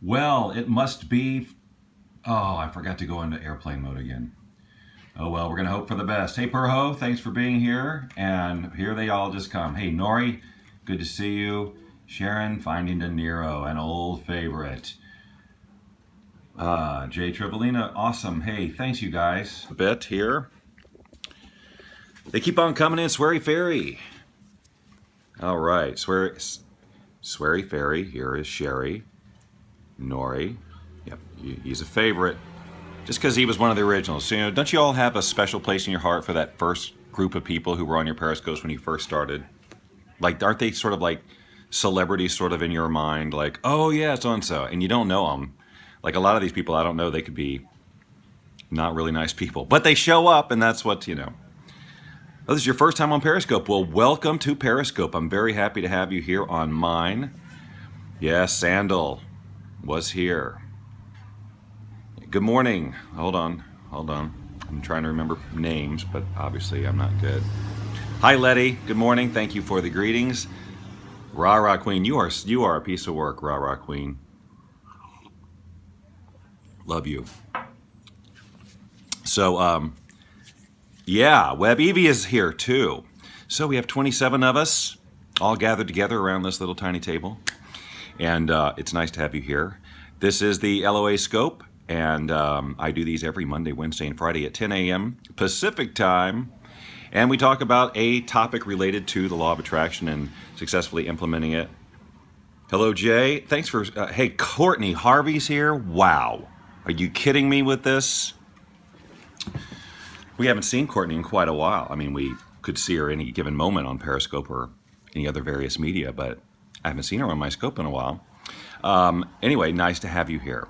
Well, it must be. Oh, I forgot to go into airplane mode again. Oh well, we're gonna hope for the best. Hey Perho, thanks for being here. And here they all just come. Hey Nori, good to see you. Sharon, Finding De Niro, an old favorite. Jay Tripolina, awesome. Hey, thanks you guys. A bit here. They keep on coming in. Sweary Fairy. All right, Sweary Fairy. Here is Sherry. Nori. Yep, he's a favorite. Just because he was one of the originals. So, don't you all have a special place in your heart for that first group of people who were on your Periscopes when you first started? Like, aren't they sort of like celebrities sort of in your mind? Like, oh yeah, so-and-so. And you don't know them. Like a lot of these people, I don't know, they could be not really nice people. But they show up, and that's what, Oh, this is your first time on Periscope. Well, welcome to Periscope. I'm very happy to have you here on mine. Yes, Sandal was here. Good morning. Hold on. I'm trying to remember names, but obviously I'm not good. Hi, Letty. Good morning. Thank you for the greetings. Rah Rah Queen, you are a piece of work, Rah Rah Queen. Love you. So, yeah, Web Evie is here too. So we have 27 of us all gathered together around this little tiny table, and it's nice to have you here. This is the LOA Scope. And I do these every Monday, Wednesday, and Friday at 10 a.m. Pacific time. And we talk about a topic related to the law of attraction and successfully implementing it. Hello, Jay. Thanks for... hey, Courtney Harvey's here. Wow. Are you kidding me with this? We haven't seen Courtney in quite a while. I mean, we could see her any given moment on Periscope or any other various media, but I haven't seen her on my scope in a while. Anyway, nice to have you here.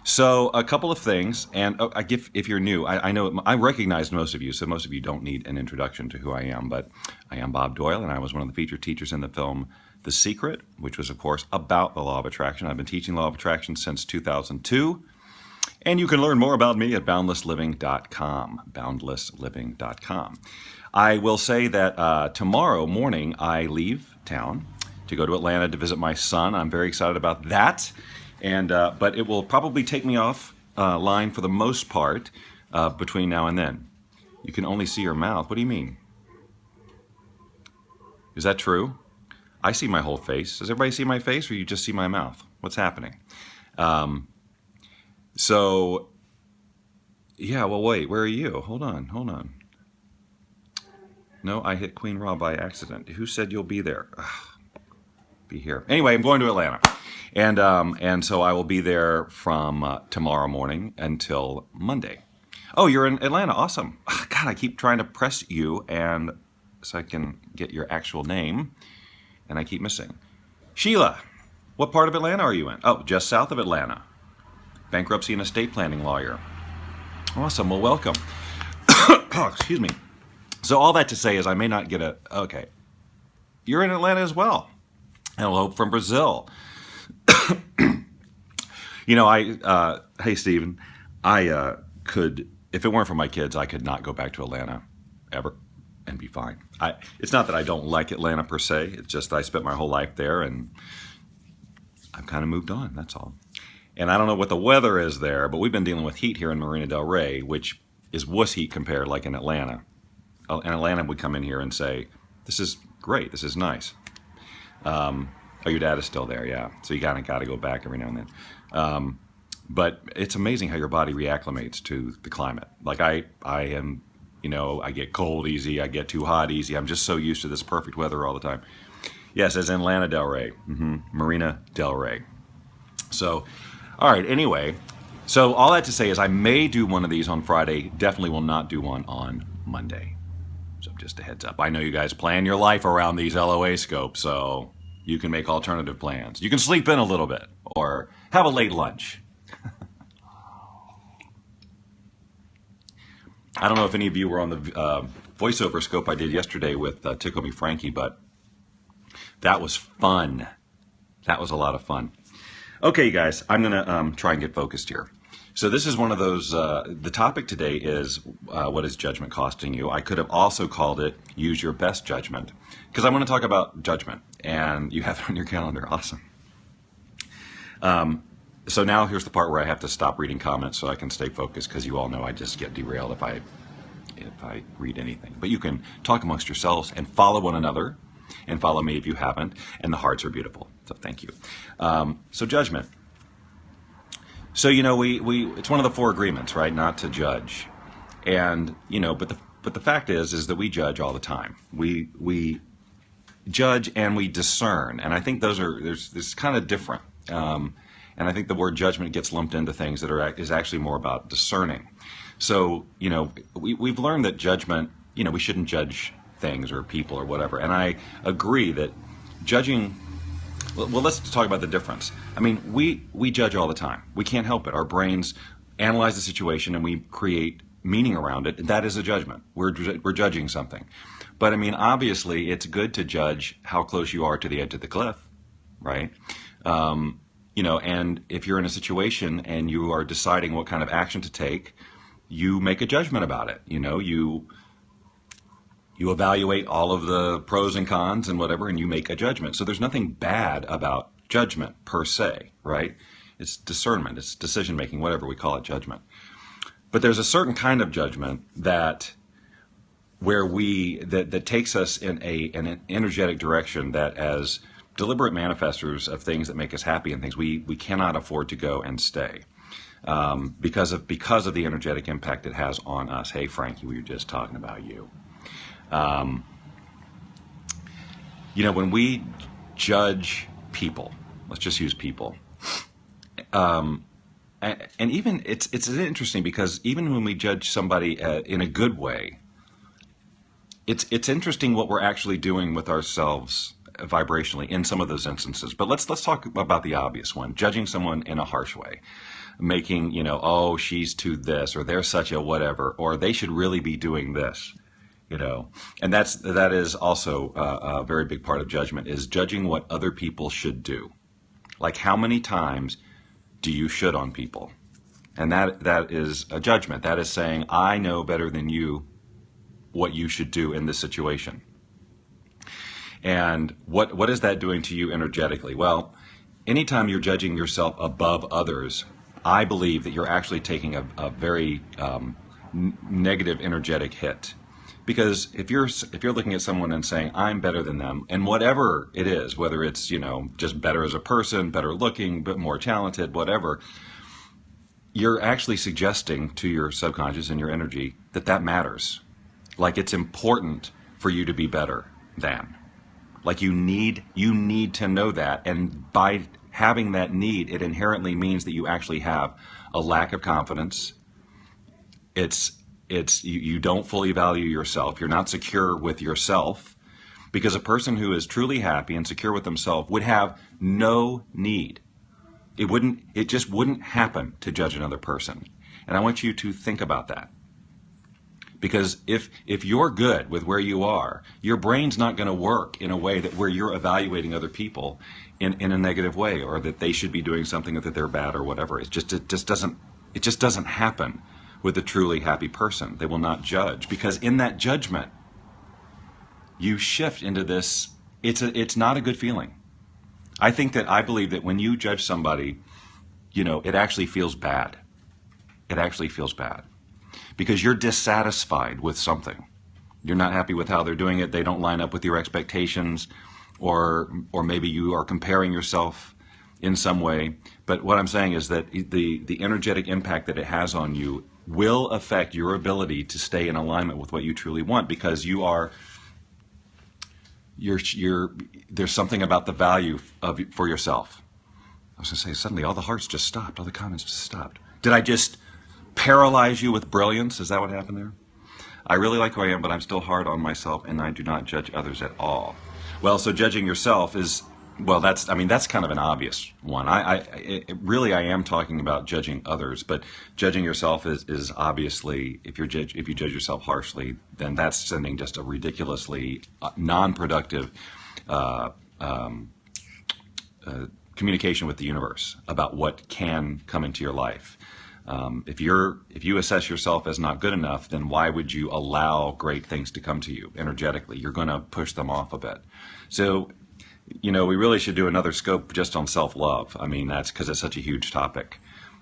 So a couple of things, and if you're new, I know I recognize most of you, so most of you don't need an introduction to who I am, but I am Bob Doyle, and I was one of the featured teachers in the film The Secret, which was, of course, about the law of attraction. I've been teaching law of attraction since 2002, and you can learn more about me at boundlessliving.com, boundlessliving.com. I will say that tomorrow morning I leave town to go to Atlanta to visit my son. I'm very excited about that. And but it will probably take me off line for the most part between now and then. You can only see your mouth. What do you mean? Is that true? I see my whole face. Does everybody see my face, or you just see my mouth? What's happening? So, yeah, well, wait. Where are you? Hold on. No, I hit Queen Raw by accident. Who said you'll be there? Ugh, be here. Anyway, I'm going to Atlanta. And so I will be there from tomorrow morning until Monday. Oh, you're in Atlanta. Awesome. God, I keep trying to press you and so I can get your actual name, and I keep missing. Sheila, what part of Atlanta are you in? Oh, just south of Atlanta. Bankruptcy and estate planning lawyer. Awesome. Well, welcome. Excuse me. So all that to say is I may not get a... Okay. You're in Atlanta as well. Hello from Brazil. Hey, Stephen, I could, if it weren't for my kids, I could not go back to Atlanta ever and be fine. It's not that I don't like Atlanta per se. It's just that I spent my whole life there and I've kind of moved on, that's all. And I don't know what the weather is there, but we've been dealing with heat here in Marina Del Rey, which is wuss heat compared like in Atlanta. And Atlanta would come in here and say, this is great, this is nice. Oh, your dad is still there, yeah. So you kind of got to go back every now and then. But it's amazing how your body reacclimates to the climate. Like I am, I get cold easy, I get too hot easy. I'm just so used to this perfect weather all the time. Yes, as in Atlanta Del Rey, Marina Del Rey. So, all right, anyway. So all that to say is I may do one of these on Friday, definitely will not do one on Monday. So just a heads up. I know you guys plan your life around these LOA scopes, so... you can make alternative plans. You can sleep in a little bit or have a late lunch. I don't know if any of you were on the voiceover scope I did yesterday with Tickle Me Frankie, but that was fun. That was a lot of fun. Okay, you guys, I'm going to try and get focused here. So this is one of those, the topic today is what is judgment costing you? I could have also called it use your best judgment, because I want to talk about judgment, and you have it on your calendar. Awesome. So now here's the part where I have to stop reading comments so I can stay focused, because you all know I just get derailed if I read anything. But you can talk amongst yourselves and follow one another, and follow me if you haven't. And the hearts are beautiful. So thank you. So judgment. So we it's one of the 4 agreements, right? Not to judge. And but the fact is that we judge all the time. We judge and we discern, and I think there's kind of different. And I think the word judgment gets lumped into things that is actually more about discerning. So, we've learned that judgment, we shouldn't judge things or people or whatever. And I agree that judging, well, let's talk about the difference. I mean, we judge all the time. We can't help it. Our brains analyze the situation and we create meaning around it. That is a judgment. We're judging something. But I mean, obviously, it's good to judge how close you are to the edge of the cliff, right? And if you're in a situation and you are deciding what kind of action to take, you make a judgment about it. You evaluate all of the pros and cons and whatever, and you make a judgment. So there's nothing bad about judgment per se, right? It's discernment, it's decision making, whatever we call it, judgment. But there's a certain kind of judgment that takes us in an energetic direction that, as deliberate manifestors of things that make us happy and things, we cannot afford to go and stay because of the energetic impact it has on us. Hey, Frankie, we were just talking about you. When we judge people, let's just use people. And even it's interesting, because even when we judge somebody in a good way, it's interesting what we're actually doing with ourselves vibrationally in some of those instances. But let's talk about the obvious one: judging someone in a harsh way, making oh, she's to this, or they're such a whatever, or they should really be doing this, and that is also a very big part of judgment, is judging what other people should do. Like, how many times do you should on people? And that is a judgment. That is saying, I know better than you what you should do in this situation. And what is that doing to you energetically? Well, anytime you're judging yourself above others, I believe that you're actually taking a very negative energetic hit. Because if you're looking at someone and saying, I'm better than them, and whatever it is, whether it's just better as a person, better looking, but more talented, whatever, you're actually suggesting to your subconscious and your energy that matters. Like, it's important for you to be better than. Like, you need to know that, and by having that need, it inherently means that you actually have a lack of confidence. You don't fully value yourself. You're not secure with yourself, because a person who is truly happy and secure with themselves would have no need. It just wouldn't happen to judge another person. And I want you to think about that. Because if you're good with where you are, your brain's not going to work in a way where you're evaluating other people in a negative way, or that they should be doing something, or that they're bad, or whatever. It just doesn't happen with a truly happy person. They will not judge, because in that judgment, you shift into this. It's not a good feeling. I believe that when you judge somebody, it actually feels bad. It actually feels bad. Because you're dissatisfied with something. You're not happy with how they're doing it. They don't line up with your expectations, or maybe you are comparing yourself in some way. But what I'm saying is that the energetic impact that it has on you will affect your ability to stay in alignment with what you truly want, because there's something about the value for yourself. I was going to say, suddenly all the hearts just stopped. All the comments just stopped. Did I just paralyze you with brilliance? Is that what happened there? I really like who I am, but I'm still hard on myself, and I do not judge others at all. Well, so judging yourself is, that's kind of an obvious one. I am talking about judging others, but judging yourself is obviously, if you judge yourself harshly, then that's sending just a ridiculously non-productive communication with the universe about what can come into your life. If you assess yourself as not good enough, then why would you allow great things to come to you energetically? You're going to push them off a bit. So we really should do another scope just on self-love. I mean, that's because it's such a huge topic,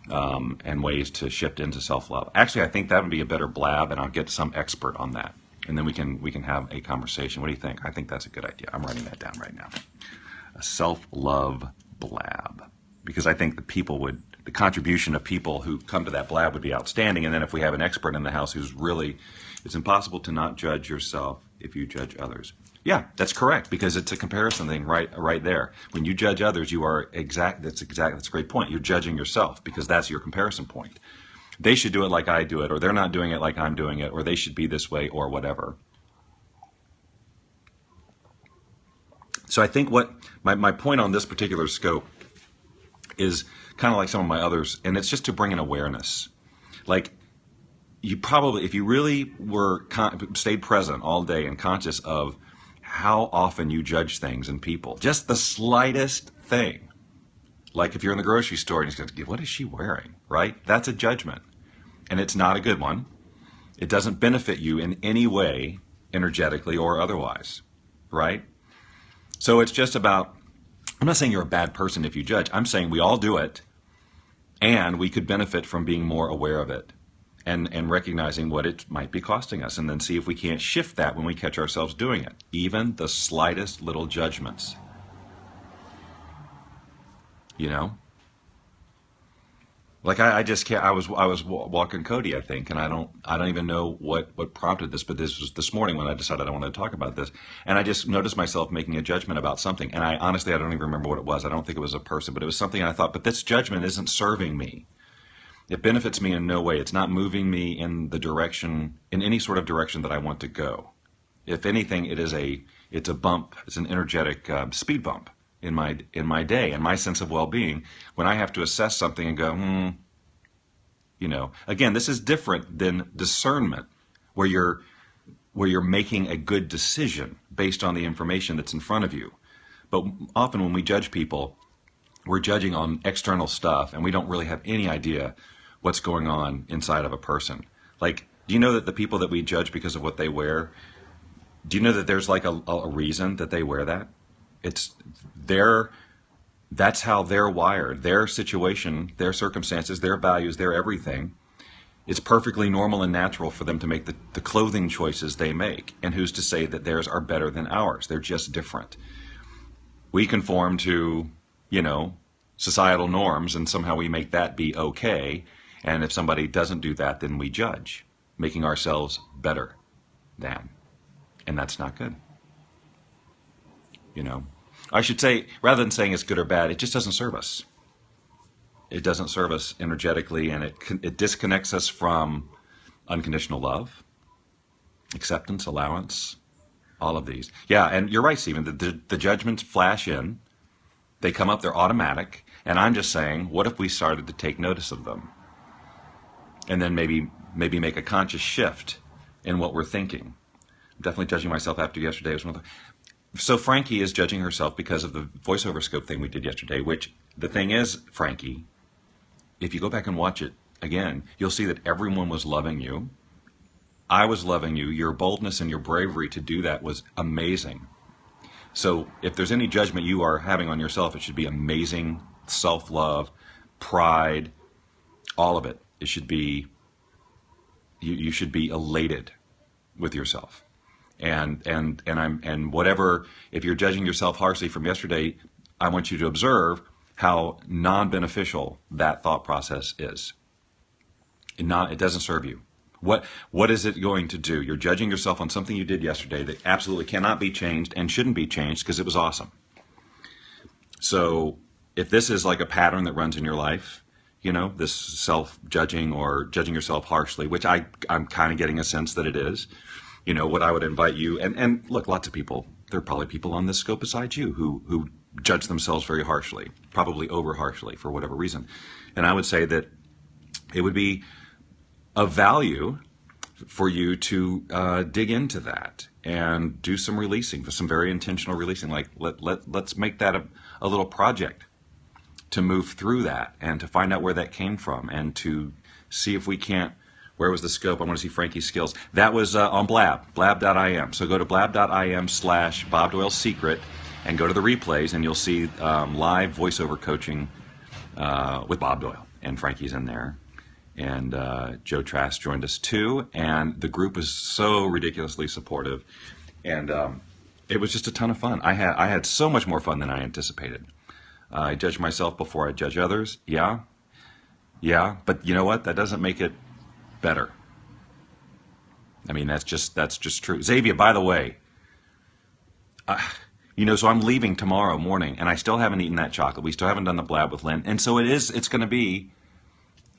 and ways to shift into self-love. Actually, I think that would be a better blab, and I'll get some expert on that, and then we can have a conversation. What do you think? I think that's a good idea. I'm writing that down right now. A self-love blab, because I think the contribution of people who come to that blab would be outstanding. And then if we have an expert in the house it's impossible to not judge yourself if you judge others. Yeah, that's correct, because it's a comparison thing right there. When you judge others, that's a great point. You're judging yourself because that's your comparison point. They should do it like I do it, or they're not doing it like I'm doing it, or they should be this way, or whatever. So I think what my point on this particular scope is kind of like some of my others, and it's just to bring an awareness. Like, if you really stayed present all day and conscious of how often you judge things and people, just the slightest thing. Like if you're in the grocery store and you go, what is she wearing, right? That's a judgment, and it's not a good one. It doesn't benefit you in any way, energetically or otherwise, right? So it's just about, I'm not saying you're a bad person if you judge. I'm saying we all do it, and we could benefit from being more aware of it and recognizing what it might be costing us, and then see if we can't shift that when we catch ourselves doing it. Even the slightest little judgments. Like I just can't. I was walking Cody, I think, and I don't even know what prompted this, but this was this morning when I decided I wanted to talk about this, and I just noticed myself making a judgment about something, and I honestly don't even remember what it was. I don't think it was a person, but it was something, and I thought, but this judgment isn't serving me. It benefits me in no way. It's not moving me in any sort of direction that I want to go. If anything, it's a bump. It's an energetic speed bump in my day and my sense of well-being when I have to assess something and go, Again, this is different than discernment, where you're making a good decision based on the information that's in front of you. But often when we judge people, we're judging on external stuff, and we don't really have any idea what's going on inside of a person. Like, do you know that the people that we judge because of what they wear, do you know that there's like a reason that they wear that? That's how they're wired. Their situation, their circumstances, their values, their everything. It's perfectly normal and natural for them to make the clothing choices they make. And who's to say that theirs are better than ours? They're just different. We conform to, societal norms, and somehow we make that be okay. And if somebody doesn't do that, then we judge, making ourselves better than. And that's not good. I should say, rather than saying it's good or bad, it just doesn't serve us. It doesn't serve us energetically, and it disconnects us from unconditional love, acceptance, allowance, all of these. Yeah, and you're right, Stephen. The judgments flash in. They come up, they're automatic. And I'm just saying, what if we started to take notice of them? And then maybe make a conscious shift in what we're thinking. I'm definitely judging myself after yesterday. So Frankie is judging herself because of the voiceover scope thing we did yesterday, which the thing is, Frankie, if you go back and watch it again, you'll see that everyone was loving you. I was loving you. Your boldness and your bravery to do that was amazing. So if there's any judgment you are having on yourself, it should be amazing self-love, pride, all of it. It should be, you should be elated with yourself. And whatever, if you're judging yourself harshly from yesterday, I want you to observe how non-beneficial that thought process is. It doesn't serve you. What is it going to do? You're judging yourself on something you did yesterday that absolutely cannot be changed and shouldn't be changed because it was awesome. So if this is like a pattern that runs in your life, this self-judging or judging yourself harshly, which I'm kind of getting a sense that it is, what I would invite you, and look, lots of people, there are probably people on this scope besides you who judge themselves very harshly, probably over harshly for whatever reason. And I would say that it would be of value for you to dig into that and do some releasing, some very intentional releasing. Like let's make that a little project to move through that and to find out where that came from and to see if we can't. Where was the scope? I want to see Frankie's skills. That was on Blab, blab.im. So go to blab.im/Bob Doyle Secret, and go to the replays, and you'll see live voiceover coaching with Bob Doyle, and Frankie's in there. And Joe Trask joined us too, and the group was so ridiculously supportive, and it was just a ton of fun. I had so much more fun than I anticipated. I judge myself before I judge others. Yeah, but you know what? That doesn't make it better. I mean, that's just true. Xavier, by the way, so I'm leaving tomorrow morning, and I still haven't eaten that chocolate. We still haven't done the blab with Lynn, and so it's going to be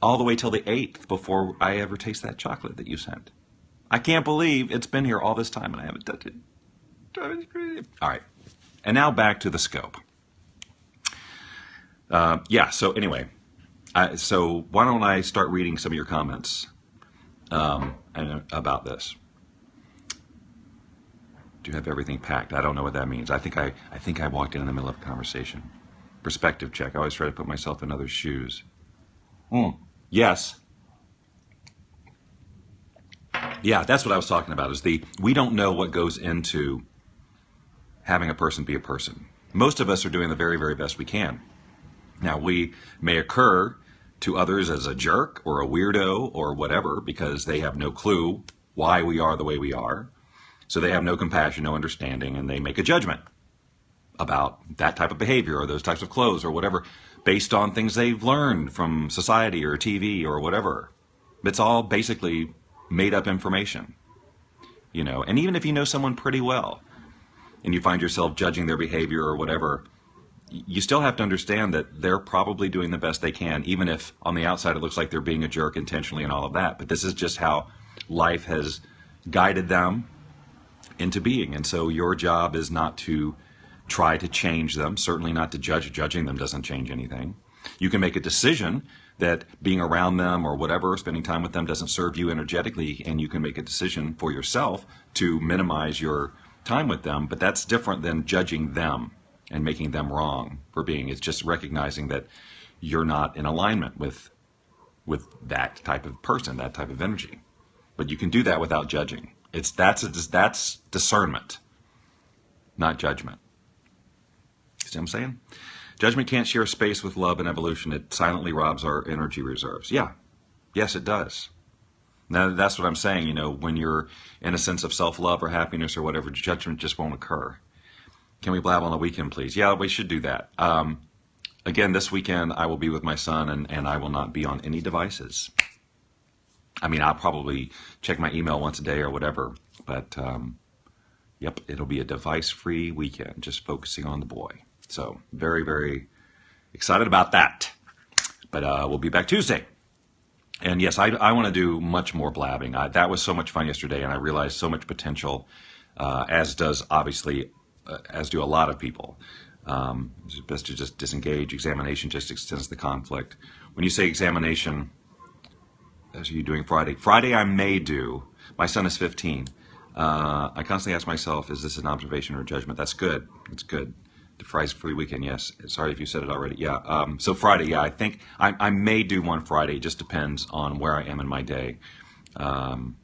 all the way till the 8th before I ever taste that chocolate that you sent. I can't believe it's been here all this time and I haven't touched it. All right. And now back to the scope. So anyway, so why don't I start reading some of your comments about this. Do you have everything packed? I don't know what that means. I think I walked in the middle of a conversation. Perspective check. I always try to put myself in others' shoes. Yes. Yeah, that's what I was talking about, is we don't know what goes into having a person be a person. Most of us are doing the very, very best we can. Now, we may occur to others as a jerk or a weirdo or whatever because they have no clue why we are the way we are. So they have no compassion, no understanding, and they make a judgment about that type of behavior or those types of clothes or whatever based on things they've learned from society or TV or whatever. It's all basically made up information, and even if you know someone pretty well and you find yourself judging their behavior or whatever, you still have to understand that they're probably doing the best they can, even if on the outside it looks like they're being a jerk intentionally and all of that. But this is just how life has guided them into being. And so your job is not to try to change them, certainly not to judge. Judging them doesn't change anything. You can make a decision that being around them or whatever, spending time with them doesn't serve you energetically, and you can make a decision for yourself to minimize your time with them, but that's different than judging them and making them wrong for being. It's just recognizing that you're not in alignment with that type of person, that type of energy. But you can do that without judging. That's discernment, not judgment. See what I'm saying? Judgment can't share space with love and evolution. It silently robs our energy reserves. Yeah. Yes, it does. Now, that's what I'm saying. When you're in a sense of self-love or happiness or whatever, judgment just won't occur. Can we blab on the weekend, please? Yeah, we should do that. Again, this weekend, I will be with my son, and I will not be on any devices. I mean, I'll probably check my email once a day or whatever. But, yep, it'll be a device-free weekend, just focusing on the boy. So very, very excited about that. But we'll be back Tuesday. And yes, I want to do much more blabbing. That was so much fun yesterday, and I realized so much potential, as do a lot of people. It's best to just disengage. Examination just extends the conflict. When you say examination, as are you doing Friday? Friday I may do. My son is 15. I constantly ask myself, is this an observation or a judgment? That's good. It's good. The Friday's free weekend, yes. Sorry if you said it already. Yeah. So Friday, yeah. I think I may do one Friday. It just depends on where I am in my day of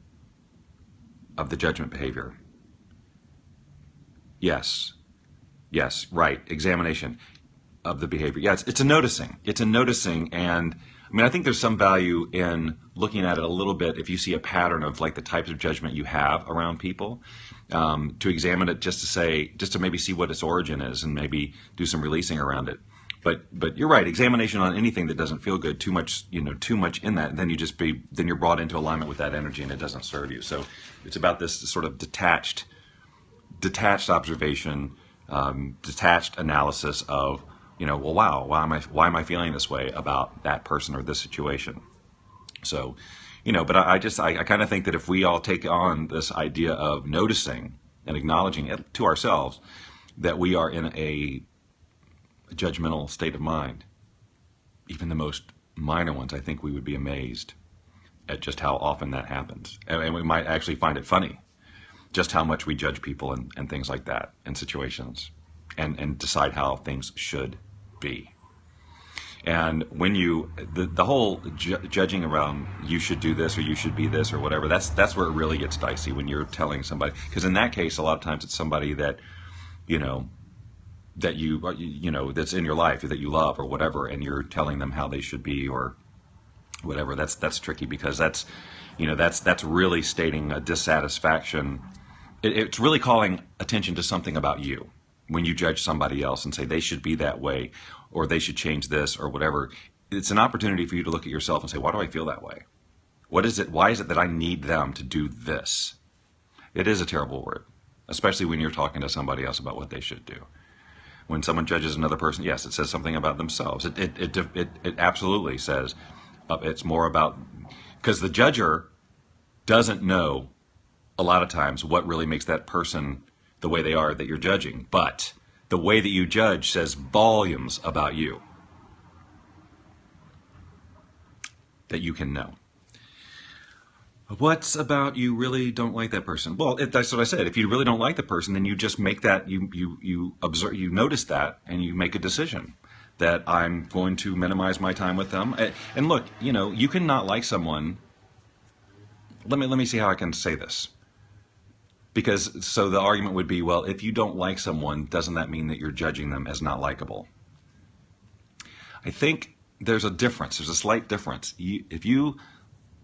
the judgment behavior. Yes. Yes. Right. Examination of the behavior. Yeah. It's a noticing. It's a noticing, and I mean, I think there's some value in looking at it a little bit if you see a pattern of like the types of judgment you have around people. To examine it just to maybe see what its origin is and maybe do some releasing around it. But you're right, examination on anything that doesn't feel good, too much in that, then you're brought into alignment with that energy and it doesn't serve you. So it's about this sort of detached observation, detached analysis of, well, wow, why am I feeling this way about that person or this situation? So, but I kind of think that if we all take on this idea of noticing and acknowledging it to ourselves, that we are in a judgmental state of mind, even the most minor ones, I think we would be amazed at just how often that happens. And we might actually find it funny, just how much we judge people and things like that in situations and decide how things should be. And when the whole judging around you should do this or you should be this or whatever, that's where it really gets dicey when you're telling somebody. Because in that case, a lot of times it's somebody that, that you know that's in your life that you love or whatever, and you're telling them how they should be or whatever. That's tricky because that's that's really stating a dissatisfaction. It's really calling attention to something about you when you judge somebody else and say they should be that way or they should change this or whatever. It's an opportunity for you to look at yourself and say, why do I feel that way? What is it? Why is it that I need them to do this? It is a terrible word, especially when you're talking to somebody else about what they should do. When someone judges another person, yes, it says something about themselves. It absolutely says it's more about, because the judger doesn't know a lot of times what really makes that person the way they are that you're judging. But the way that you judge says volumes about you that you can know. What's about you really don't like that person? Well, that's what I said. If you really don't like the person, then you just make that, you observe, you notice that, and you make a decision that I'm going to minimize my time with them. And look, you can not like someone. Let me see how I can say this. Because so the argument would be, well, if you don't like someone, doesn't that mean that you're judging them as not likable? I think there's a difference. There's a slight difference. If you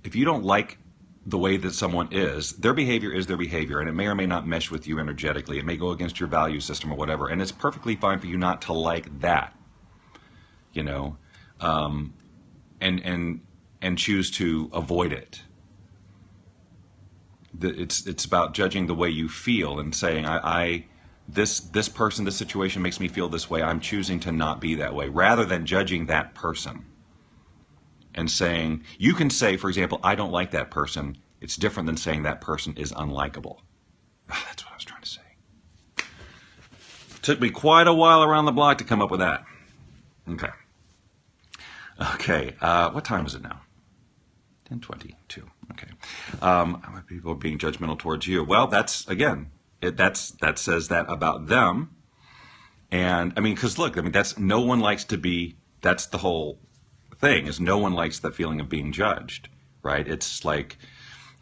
don't like the way that someone is their behavior, and it may or may not mesh with you energetically. It may go against your value system or whatever, and it's perfectly fine for you not to like that, and choose to avoid it. It's about judging the way you feel and saying, this person, this situation makes me feel this way. I'm choosing to not be that way, rather than judging that person. And saying, you can say, for example, I don't like that person. It's different than saying that person is unlikable. That's what I was trying to say. Took me quite a while around the block to come up with that. Okay. What time is it now? 10:22. Okay. People are being judgmental towards you. Well, that's, again, that says that about them. And, because look, that's, no one likes to be, that's the whole thing, is no one likes the feeling of being judged, right? It's like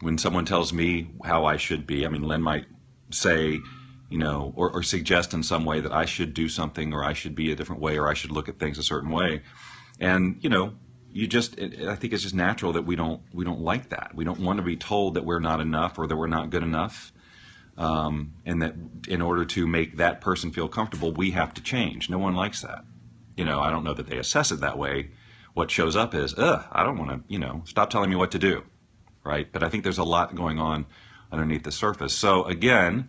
when someone tells me how I should be. Len might say, or suggest in some way that I should do something, or I should be a different way, or I should look at things a certain way. And, I think it's just natural that we don't like that. We don't want to be told that we're not enough or that we're not good enough. And that in order to make that person feel comfortable, we have to change. No one likes that. I don't know that they assess it that way. What shows up is, I don't want to, stop telling me what to do, right? But I think there's a lot going on underneath the surface. So again,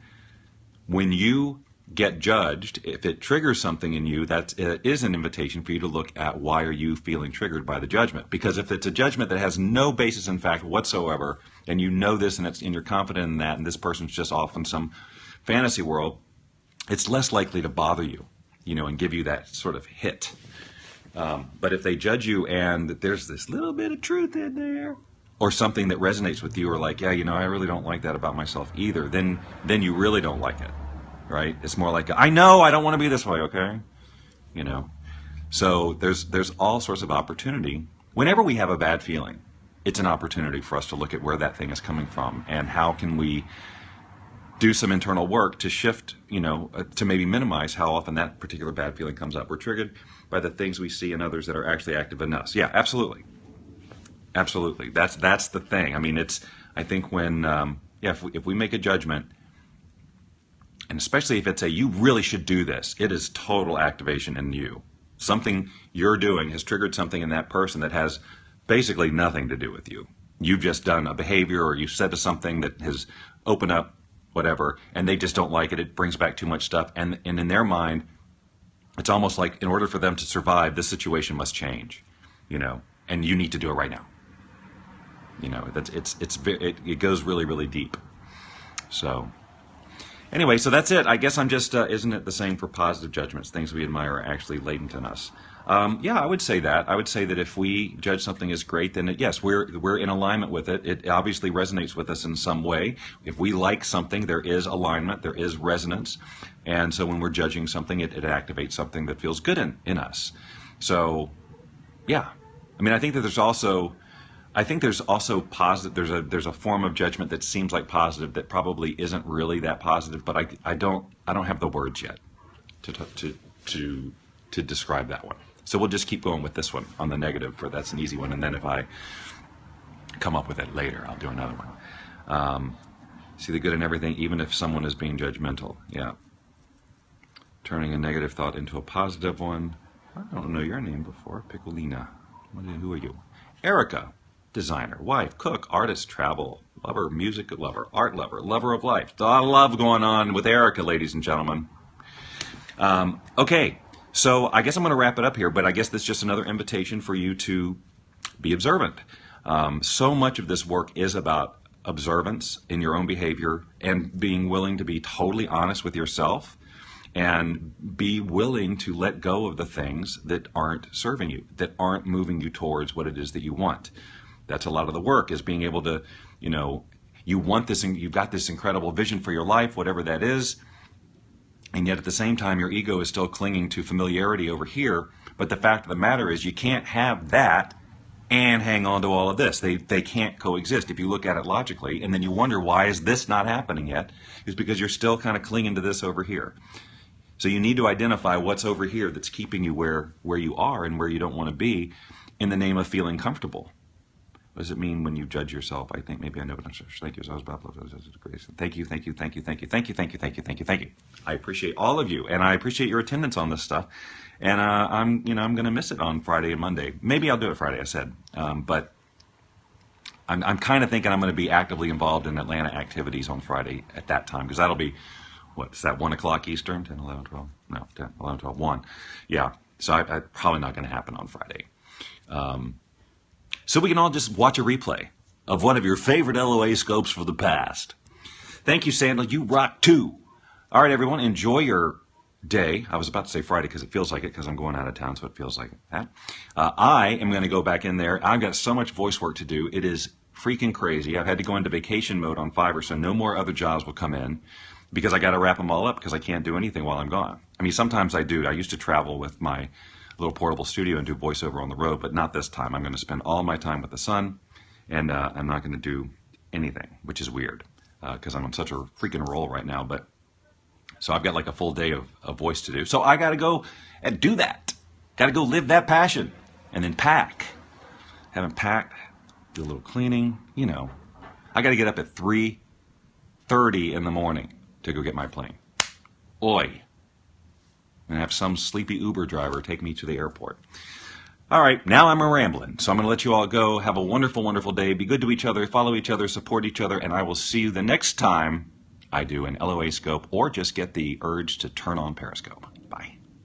when you get judged, if it triggers something in you, it is an invitation for you to look at why are you feeling triggered by the judgment. Because if it's a judgment that has no basis in fact whatsoever, and you know this and you're confident in that, and this person's just off in some fantasy world, it's less likely to bother you, and give you that sort of hit. But if they judge you and there's this little bit of truth in there, or something that resonates with you, or like, I really don't like that about myself either, then you really don't like it, right? It's more like, I know I don't want to be this way, okay? So there's all sorts of opportunity. Whenever we have a bad feeling, it's an opportunity for us to look at where that thing is coming from and how can we do some internal work to shift, to maybe minimize how often that particular bad feeling comes up. We're triggered by the things we see in others that are actually active in us. Yeah, absolutely. Absolutely. That's the thing. I think when, if we make a judgment, and especially if it's you really should do this, it is total activation in you. Something you're doing has triggered something in that person that has basically nothing to do with you. You've just done a behavior, or you said something that has opened up whatever, and they just don't like it. It brings back too much stuff. And in their mind, it's almost like in order for them to survive, this situation must change, and you need to do it right now. It goes really, really deep. So anyway, so that's it. I guess I'm just, isn't it the same for positive judgments? Things we admire are actually latent in us. I would say that. I would say that if we judge something as great, then yes, we're in alignment with it. It obviously resonates with us in some way. If we like something, there is alignment, there is resonance. And so when we're judging something, it activates something that feels good in us. So, yeah. I think that there's also positive. There's a form of judgment that seems like positive that probably isn't really that positive. But I don't have the words yet to to describe that one. So we'll just keep going with this one on the negative, for that's an easy one. And then if I come up with it later, I'll do another one. See the good in everything, even if someone is being judgmental. Yeah. Turning a negative thought into a positive one. I don't know your name before. Piccolina. Who are you? Erica. Designer, wife, cook, artist, travel, lover, music lover, art lover, lover of life. A lot of love going on with Erica, ladies and gentlemen. Okay, so I guess I'm going to wrap it up here, but I guess that's just another invitation for you to be observant. So much of this work is about observance in your own behavior and being willing to be totally honest with yourself and be willing to let go of the things that aren't serving you, that aren't moving you towards what it is that you want. That's a lot of the work, is being able to, you want this, and you've got this incredible vision for your life, whatever that is, and yet at the same time your ego is still clinging to familiarity over here. But the fact of the matter is you can't have that and hang on to all of this. They can't coexist if you look at it logically, and then you wonder, why is this not happening yet? It's because you're still kind of clinging to this over here. So you need to identify what's over here that's keeping you where you are and where you don't want to be, in the name of feeling comfortable. What does it mean when you judge yourself? I think maybe I know, but I'm sure. Thank you. Thank you, thank you, thank you, thank you, thank you, thank you, thank you, thank you, thank you. I appreciate all of you, and I appreciate your attendance on this stuff. And I'm going to miss it on Friday and Monday. Maybe I'll do it Friday, I said, but I'm kind of thinking I'm going to be actively involved in Atlanta activities on Friday at that time, because that'll be, what's that, 1 o'clock Eastern, 10, 11, 12, no, 10, 11, 12, 1. Yeah, so I probably not going to happen on Friday. So we can all just watch a replay of one of your favorite LOA scopes for the past. Thank you, Sandra. You rock too. All right, everyone, enjoy your day. I was about to say Friday because it feels like it, because I'm going out of town, so it feels like that. I am going to go back in there. I've got so much voice work to do. It is freaking crazy. I've had to go into vacation mode on Fiverr, so no more other jobs will come in, because I got to wrap them all up, because I can't do anything while I'm gone. I mean, sometimes I do. I used to travel with my little portable studio and do voiceover on the road, but not this time. I'm going to spend all my time with the son, and I'm not going to do anything, which is weird, because I'm on such a freaking roll right now. But so I've got like a full day of voice to do. So I got to go and do that. Got to go live that passion, and then pack. Haven't packed. Do a little cleaning. I got to get up at 3:30 in the morning to go get my plane. Oi. And have some sleepy Uber driver take me to the airport. All right, now I'm rambling, so I'm going to let you all go. Have a wonderful, wonderful day. Be good to each other, follow each other, support each other, and I will see you the next time I do an LOA scope, or just get the urge to turn on Periscope.